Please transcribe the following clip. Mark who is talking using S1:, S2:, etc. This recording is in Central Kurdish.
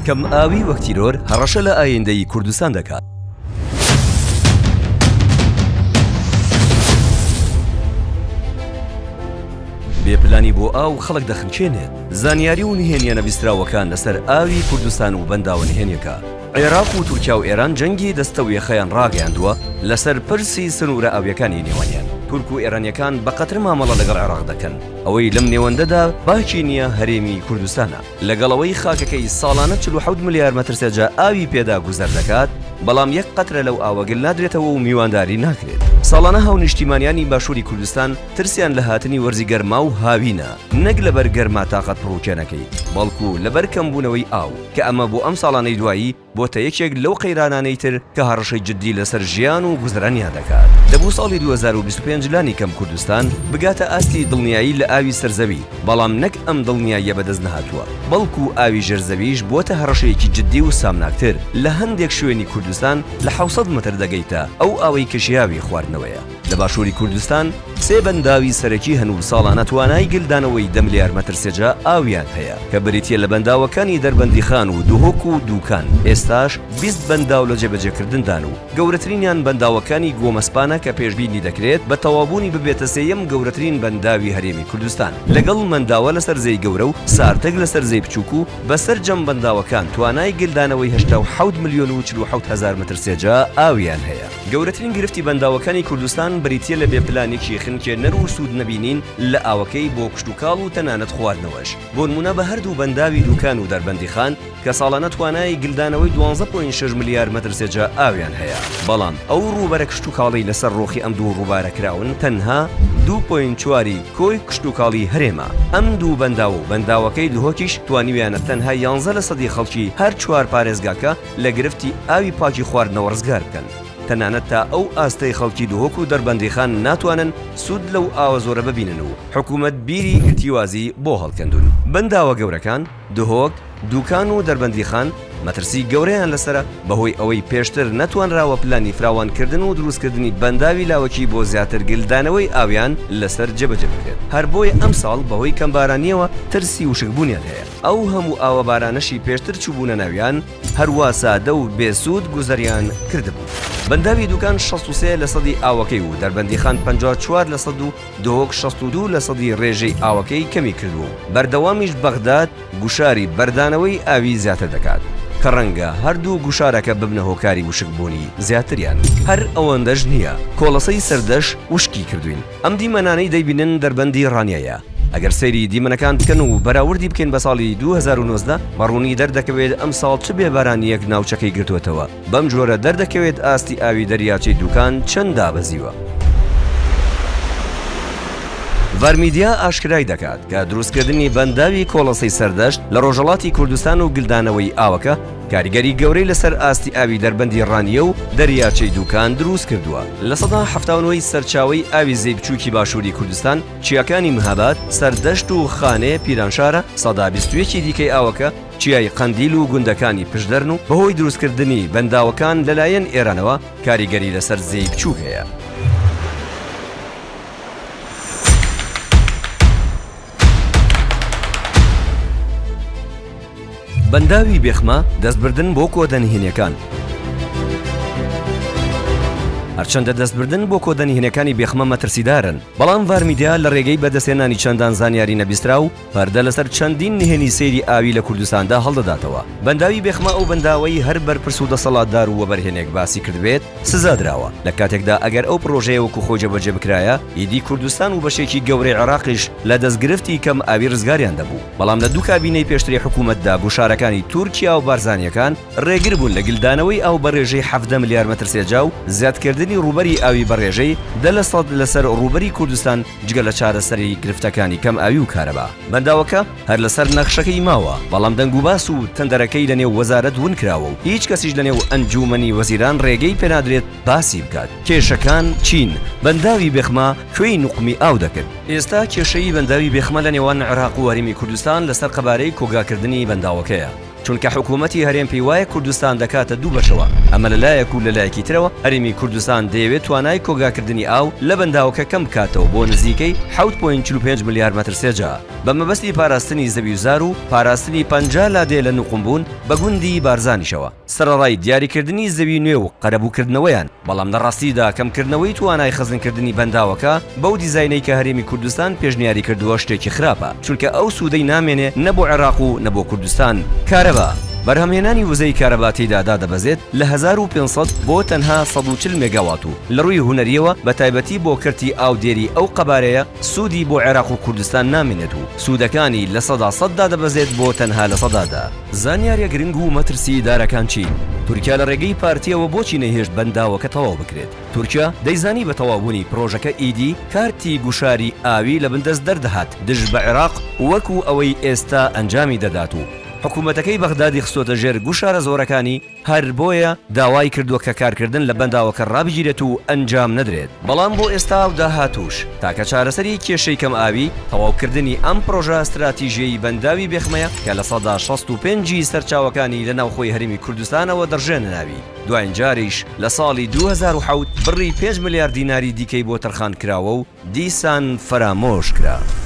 S1: کەم ئاوی وەک تیرۆر هەڕەشە لە ئایندەی کوردستان دەکات. بێپلانی بۆ ئاو خەڵک دەخنکێنێت. زانیاری و نهێنیە نەبیستراوەکان لەسەر ئاوی کوردستان و بەنداوە نهێنیەکە. عێراق و تورکیا و ئێران جەنگی دەستە و یەخەیان ڕاگەیاندووە لەسەر پرسی سنوورە ئاویەکانی نێوانیان. تورک و ئێرانیەکان بەقەتر مامەڵە لەگەڵ عێراق دەکەن. ئەوەی لەم نێوەندەدا باکی نییە هەرێمی کوردستانە. لەگەڵەوەی خاکەکەی ساڵانە 47 ملیار مەتر سێجا ئاوی پێدا گوزەر دەکات، بەڵام یەک قەترە لەو ئاوەگل نادرێتەوە و میوانداری ناکرێت. ساڵانە هاو نیشتیمانیانی باشووری کوردستان ترسیان لە هاتنی وەرزی گەرما و هاوینە، نەک لەبەر گەرما تاقەت پڕوکێنەکەی، بەڵکو لەبەر کەمبوونەوەی ئاو کە ئەمە بۆ ئەم ساڵانەی دوایی بۆتە یەکێک لەو قەیرانانەی تر کە هەڕەشەی جددی لەسەر ژیان و گوزەرانیان دەکات. دەبوو ساڵی 2025 لانی کەم کوردستان بگاتە ئاستی دڵنیایی لە ئاوی سەرزەوی، بەڵام نەک ئەم دڵنیاییە بەدەست نەهاتووە، بەڵکو ئاوی ژێرزەویش بۆتە هەڕەشەیەکی جددی و سامناکتر. لە هەندێک شوێنی کوردستان لە 700 متر دەگەیتە ئەو ئاوەی کەشیاوی خواردنەوەیە. لە باشووری کوردستان سێ بەنداوی سەرەکی هەنوو ساڵانە توانای گلدانەوەی 10 ملیار مەتر سێجا ئاویان هەیە کە بریتیە لە بەنداوەکانی دەربەندی خان و دوهۆک و دووکان. ئێستاش 20 بەنداو لە جێبەجێکردندان و گەورەترینیان بەنداوەکانی گۆمەسپانە کە پێشبینی دەکرێت بە تەوابوونی ببێتە سێیەم گەورەترین بەنداوی هەرێمی کوردستان. لەگەڵ مەنداوە لەسەر زەی گەورە و سارتەک لەسەر زەی بچووک و بەسەر جەم بەنداوەکان توانای گلدانەوەی 87 ملیۆن و 47 هەزار مەتر سێجا ئاویان هەیە. گەورەترین گرفتی بەنداوەکانی کوردستان بریتیە لە بێپلانێکی خنکێنەر و سوود نەبینین لە ئاوەکەی بۆ کشت و کاڵ و تەنانەت خواردنەوەش. بۆ نمونە بە هەردوو بەنداوی دووکان و دەربەندی خان کە ساڵانە توانای گلدانەوەی 12.6 ملیار مەتر سێجا ئاویان هەیە، بەڵام ئەو ڕووبەرە کشت و کاڵی لەسەر ڕۆخی ئەم دوو ڕووبارە کراون تەنها 2.4 کۆی کشت و کاڵی هەرێمە. ئەم دوو بەنداو و بەنداوەکەی دوهۆکیش توانیویانە تەنها 11% خەڵکی هەر چوار پارێزگاکە لە گرفتی ئاوی پاکی خواردنەوە ڕزگار بکەن. تەنانەت تا ئەو ئاستەی خەڵکی دوهۆک و دەربەندی خان ناتوانن سوود لەو ئاوە زۆرە ببینن و حکوومەت بیری گرتیوازی بۆ هەڵکەندون. بەنداوە گەورەکان دوهۆک، دووکان و دەربەندی خان مەترسی گەورەیان لەسرە بەهۆی ئەوەی پێشتر نەتوانراوە پلانی فراوانکردن و دروستکردنی بەنداوی لاوەکی بۆ زیاتر گلدانەوەی ئاویان لەسەر جێبەجێ بکرێت. هەر بۆیە ئەم ساڵ بەهۆی کەمبارانیەوە ترسی وشکبوونیان هەیە. ئەو هەموو ئاوە بارانەشی پێشتر چوبوونە ناویان هەروە سادە و بێسوود گوزەریان کردبوو. بەنداوی دووکان 63% ئاوەکەی و دەربەندی خان 54% و دوهۆک 62% ڕێژەی ئاوەکەی کەمی کردو. بەردەوامیش بەغداد گوشاری بەردانەوەی ئاوی زیاتر دەکات کە ڕەنگە هەردوو گوشارەکە ببنە هۆکاری وشکبوونی زیاتریان. هەر ئەوەندەش نییە، کۆڵەسەی سەردەش وشکی کردوین. ئەم دیمەنانەی دەیبینن دەربەندی ڕانیایە. ئەگەر سەیری دیمەنەکان بکەن و بەراوردی بکەین بە ساڵی 2019 بەڕوونی دەردەکەوێت ئەم ساڵ چ بێبارانیەک ناوچەکەی گرتوێتەوە. بەم جۆرە دەردەکەوێت ئاستی ئاوی دەریاچەی دووکان چەند دابەزیوە. ڤارمیدیا ئاشکرای دەکات کە دروستکردنی بەنداوی کۆڵەسەی سەردەشت لە ڕۆژهەڵاتی کوردستان و گلدانەوەی ئاوەکە کاریگەری گەورەی لەسەر ئاستی ئاوی دەربەندی ڕانیە و دەریاچەی دووکان دروست کردووە. لە سەدا 79 سەرچاوی ئاوی زەی بچووکی باشووری کوردستان، چیاکانی مەهاباد، سەردەشت و خانێ پیرانشارە، سەدا 21 دیکەی ئاوەکە چیای قەندیل و گوندەکانی پشدەرن و بەهۆی دروستکردنی بەنداوەکان لەلایەن ئێرانەوە کاریگەری لەسەر زەی بچووک هەیە. بەنداوی بێخمە دەستبردن بۆ کۆدەنهێنیەکان. هەرچەندە دەستبردن بۆ کۆدەنهێنیەکانی بێخمە مەترسیدارن، بەڵام ڤارمیدیا لە ڕێگەی بەدەستێنانی چەندان زانیاری نەبیسترا و پەردە لەسەر چەندین نهێنی سەیری ئاوی لە کوردستاندا هەڵدەداتەوە. بەنداوی بێخمە ئەو بەنداوەی هەر بەرپرس و دەسەڵاتدار و وەبەرهێنێک باسی کردبێت سزادراوە. لە کاتێکدا ئەگەر ئەو پرۆژەیە وەکو خۆی جێبەجێ بکرایە، ئیدی کوردستان و بەشێکی گەورەی عێراقیش لە دەستگرفتی کەم ئاوی ڕزگاریان دەبوو. بەڵام لە دوو کابینەی پێشتری حکوومەتدا گوشارەکانی تورکیا و بارزانیەکان ڕێگر بوون لە گلدانەوەی ئاو بەڕێژەی 7 ملیار مەتر سێجا و زیادکردنی ڕووبەری ئاوی بەڕێژەی 10% لەسەر ڕووبەری کوردستان جگە لە چارەسەری گرفتەکانی کەم ئاوی و کارەبا. بەنداوەکە هەر لەسەر نەخشەکەی ماوە، بەڵام دەنگ و باس و تەندەرەکەی لەنێو وەزارەت ون کراوە و هیچ کەسیش لەنێو ئەنجومەنی وەزیران ڕێگەی پێنادرێت باسی بکات. کێشەکان چین؟ بەنداوی بێخمە کوێی نوقمی ئاو دەکرد. ئێستا کێشەی بەنداوی بێخمە لە نێوان عێراق و هەرێمی کوردستان لەسەر قەبارەی کۆگاکردنی بەنداوەکەیە. چونکە حکوومەتی هەرێم پێی وایە کوردستان دەکاتە دوو بەشەوە ئەمە لەلایەک و لەلایەکی ترەوە هەرێمی کوردستان دەیەوێت توانای کۆگاکردنی ئاو لە بەنداوەکە کەم بکاتەوە بۆ نزیکەی 7.45 ملیار مەتر سێجا بە مەبەستی پاراستنی زەویزار و پاراستنی 50 لادێ لە نوقمبوون بە گوندی بارزانیشەوە سەرەڕای دیاریکردنی زەوی نوێ و قەرەبووکردنەوەیان بەڵام لە ڕاستیدا کەمکردنەوەی توانای خەزمکردنی بەنداوەکە بەو دیزاینەی کە هەرێمی کوردستان پێشنیاری کردووە شتێکی خراپە چونکە ئەو سوودەی نامێنێ نەبۆ عێراق و نەبۆ کوردستان کارەبا بەرهەمهێنانی وزەی کارەباتیدا دادەبەزێت لە 1500 بۆ تەنها 140 مێگاوات و لە ڕووی هونەریەوە بە تایبەتی بۆ کردی ئاودێری ئەو قەبارەیە سوودی بۆ عێراق و کوردستان نامێنێت و سوودەکانی لە 100 دادەبەزێت بۆ تەنها لە 100دا زانیاریە گرنگ و مەترسی دارەکان چین تورکیا لە ڕێگەی پارتیەوە بۆچی نەهێشت بەنداوەکە تەواو بکرێت تورکیا دەیزانی بە تەواوبوونی پرۆژەکە ئیدی کارتی گوشاری ئاوی لە بندەست دەردەهات دژ بە عێراق وەکو ئەوەی ئێستا ئەنجامی دەدات و حکوومەتەکەی بەغدادی خستۆتە ژێر گوشارە زۆرەکانی هەر بۆیە داوای کردووە کە کارکردن لە بەنداوەکە ڕابگیرێت و ئەنجام نەدرێت بەڵام بۆ ئێستا و داهاتوش تاکە چارەسەری کێشەی کەم ئاوی تەواوکردنی ئەم پرۆژە استراتیژیەی بەنداوی بێخمەیە کە لە 65 سەرچاوەکانی لە ناوخۆی هەرێمی کوردستانەوە دەڕژێنە ناوی دوایین جاریش لە ساڵی 2007 بڕی 5 ملیار دیناری دیکەی بۆ تەرخان کراوە و دیسان فەرامۆش کرا.